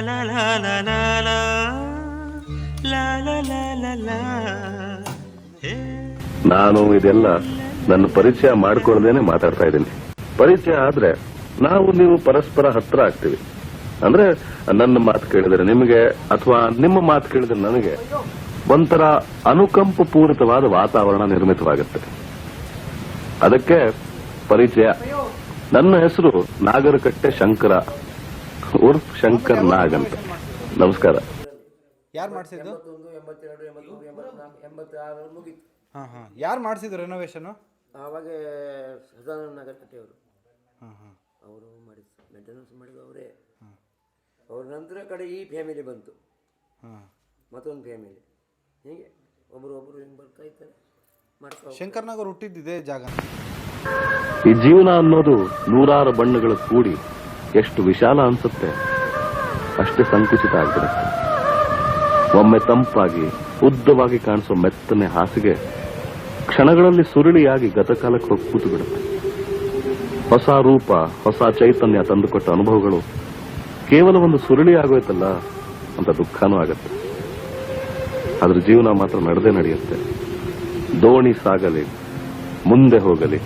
la la la la la la la la la la. ನಾನು ಇದೆಲ್ಲ ನನ್ನ ಪರಿಚಯ ಮಾಡ್ಕೊಳ್ಳದೇನೆ ಮಾತಾಡ್ತಾ ಇದ್ದೀನಿ. ಪರಿಚಯ ಆದ್ರೆ ನಾವು ನೀವು ಪರಸ್ಪರ ಹತ್ರ ಆಗ್ತೀವಿ. ಅಂದ್ರೆ ನನ್ನ ಮಾತು ಕೇಳಿದ್ರೆ ನಿಮಗೆ ಅಥವಾ ನಿಮ್ಮ ಮಾತು ಕೇಳಿದ್ರೆ ನನಗೆ ಒಂಥರ ಅನುಕಂಪ ಪೂರಿತವಾದ ವಾತಾವರಣ ನಿರ್ಮಿತವಾಗುತ್ತೆ. ಅದಕ್ಕೆ ಪರಿಚಯ. ನನ್ನ ಹೆಸರು ನಾಗರಕಟ್ಟೆ ಶಂಕರ ಉರ್ಫ್ ಶಂಕರ್ ನಾಗ್ ಅಂತ. ನಮಸ್ಕಾರ. ಯಾರು ಮಾಡಿಸಿದ್ದು? 82, 83, 84 ಮುಗಿತು. ಹಾಂ ಹಾಂ. ಯಾರು ಮಾಡಿಸಿದ್ದು ರೆನೋವೇಷನು? ಆವಾಗ ಸದಾನಂದ ನಾಗರಕಟ್ಟೆಯವರು. ಹಾಂ ಹಾಂ. ಅವರು ಮಾಡಿದ್ರು, ಮೇಂಟೆನೆನ್ಸ್ ಮಾಡಿದ್ದು ಅವರೇ. ಅವ್ರ ನಂತರ ಕಡೆ ಈ ಫ್ಯಾಮಿಲಿ ಬಂತು. ಹಾಂ. ಮತ್ತೊಂದು ಫ್ಯಾಮಿಲಿ. ಹೀಗೆ ಒಬ್ಬರು ಹಿಂಗೆ ಬರ್ತಾ ಇದ್ದಾರೆ. ಶಂಕರ್ನಾಗ್ ಹುಟ್ಟಿದ್ದಿದೆ ಜಾಗ. ಈ ಜೀವನ ಅನ್ನೋದು ನೂರಾರು ಬಣ್ಣಗಳ ಕೂಡಿ ಎಷ್ಟು ವಿಶಾಲ ಅನ್ಸುತ್ತೆ ಅಷ್ಟೇ ಸಂಕುಚಿತ ಆಗಿಬಿಡುತ್ತೆ. ಒಮ್ಮೆ ತಂಪಾಗಿ ಉದ್ದವಾಗಿ ಕಾಣಿಸೋ ಮೆತ್ತನೆ ಹಾಸಿಗೆ ಕ್ಷಣಗಳಲ್ಲಿ ಸುರುಳಿಯಾಗಿ ಗತಕಾಲಕ್ಕೆ ಹೋಗಿ ಕೂತು ಬಿಡುತ್ತೆ. ಹೊಸ ರೂಪ, ಹೊಸ ಚೈತನ್ಯ ತಂದುಕೊಟ್ಟ ಅನುಭವಗಳು ಕೇವಲ ಒಂದು ಸುರುಳಿ ಆಗೋಯ್ತಲ್ಲ ಅಂತ ದುಃಖನೂ ಆಗತ್ತೆ. ಅದ್ರ ಜೀವನ ಮಾತ್ರ ನಡೆಯುತ್ತೆ. ದೋಣಿ ಸಾಗಲಿ, ಮುಂದೆ ಹೋಗಲಿ,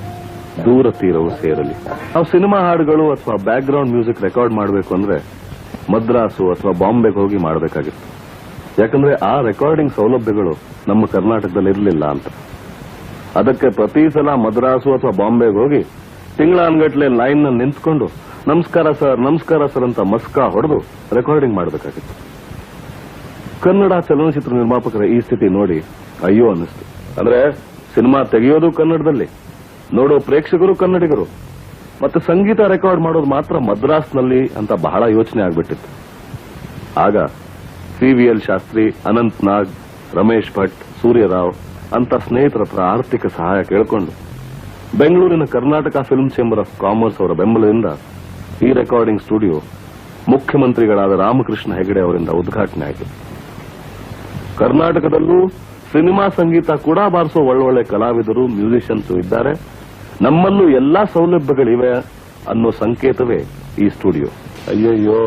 ದೂರ ತೀರವು ಸೇರಲಿ. ನಾವು ಸಿನಿಮಾ ಹಾಡುಗಳು ಅಥವಾ ಬ್ಯಾಕ್ ಗ್ರೌಂಡ್ ಮ್ಯೂಸಿಕ್ ರೆಕಾರ್ಡ್ ಮಾಡಬೇಕು ಅಂದ್ರೆ ಮದ್ರಾಸು ಅಥವಾ ಬಾಂಬೆಗೆ ಹೋಗಿ ಮಾಡಬೇಕಾಗಿತ್ತು. ಯಾಕಂದ್ರೆ ಆ ರೆಕಾರ್ಡಿಂಗ್ ಸೌಲಭ್ಯಗಳು ನಮ್ಮ ಕರ್ನಾಟಕದಲ್ಲಿ ಇರಲಿಲ್ಲ ಅಂತ. ಅದಕ್ಕೆ ಪ್ರತಿ ಸಲ ಮದ್ರಾಸು ಅಥವಾ ಬಾಂಬೆಗೆ ಹೋಗಿ ತಿಂಗಳಾನ್ಗಟ್ಲೆ ಲೈನ್ ನಲ್ಲಿ ನಿಂತ್ಕೊಂಡು ನಮಸ್ಕಾರ ಸರ್ ಅಂತ ಮಸ್ಕಾ ಹೊಡೆದು ರೆಕಾರ್ಡಿಂಗ್ ಮಾಡಬೇಕಾಗಿತ್ತು. ಕನ್ನಡ ಚಲನಚಿತ್ರ ನಿರ್ಮಾಪಕರ ಈ ಸ್ಥಿತಿ ನೋಡಿ ಅಯ್ಯೋ ಅನ್ನಿಸ್ತು. ಅಂದ್ರೆ ಸಿನಿಮಾ ತೆಗೆಯೋದು ಕನ್ನಡದಲ್ಲಿ, ನೋಡೋ ಪ್ರೇಕ್ಷಕರು ಕನ್ನಡಿಗರು, ಮತ್ತೆ ಸಂಗೀತ ರೆಕಾರ್ಡ್ ಮಾಡೋದು ಮಾತ್ರ ಮದ್ರಾಸ್ನಲ್ಲಿ ಅಂತ ಬಹಳ ಯೋಚನೆ ಆಗ್ಬಿಟ್ಟಿತ್ತು. ಆಗ CVL ಶಾಸ್ತ್ರಿ, ಅನಂತ್ ನಾಗ್, ರಮೇಶ್ ಭಟ್, ಸೂರ್ಯರಾವ್ ಅಂತ ಸ್ನೇಹಿತರ ಹತ್ರ ಆರ್ಥಿಕ ಸಹಾಯ ಕೇಳಿಕೊಂಡು ಬೆಂಗಳೂರಿನ Karnataka film chamber of commerce ಅವರ ಬೆಂಬಲದಿಂದ ಈ ರೆಕಾರ್ಡಿಂಗ್ ಸ್ಟುಡಿಯೋ ಮುಖ್ಯಮಂತ್ರಿಗಳಾದ ರಾಮಕೃಷ್ಣ ಹೆಗಡೆ ಅವರಿಂದ ಉದ್ಘಾಟನೆ ಆಯಿತು. ಕರ್ನಾಟಕದಲ್ಲೂ ಸಿನಿಮಾ ಸಂಗೀತ ಕೂಡ ಬಾರಿಸೋ ಒಳ್ಳೊಳ್ಳೆ ಕಲಾವಿದರು, ಮ್ಯೂಸಿಷಿಯನ್ಸ್ ಇದ್ದಾರೆ. ನಮ್ಮಲ್ಲೂ ಎಲ್ಲಾ ಸೌಲಭ್ಯಗಳಿವೆ ಅನ್ನೋ ಸಂಕೇತವೇ ಈ ಸ್ಟುಡಿಯೋ. ಅಯ್ಯಯ್ಯೋ,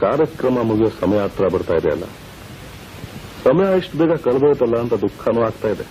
ಕಾರ್ಯಕ್ರಮ ಮುಗಿಯೋ ಸಮಯ ಹತ್ರ ಬರ್ತಾ ಇದೆ ಅಲ್ಲ. ಸಮಯ ಇಷ್ಟು ಬೇಗ ಕಳೆದೋಯ್ತಲ್ಲ ಅಂತ ದುಃಖನೂ ಆಗ್ತಾ ಇದೆ.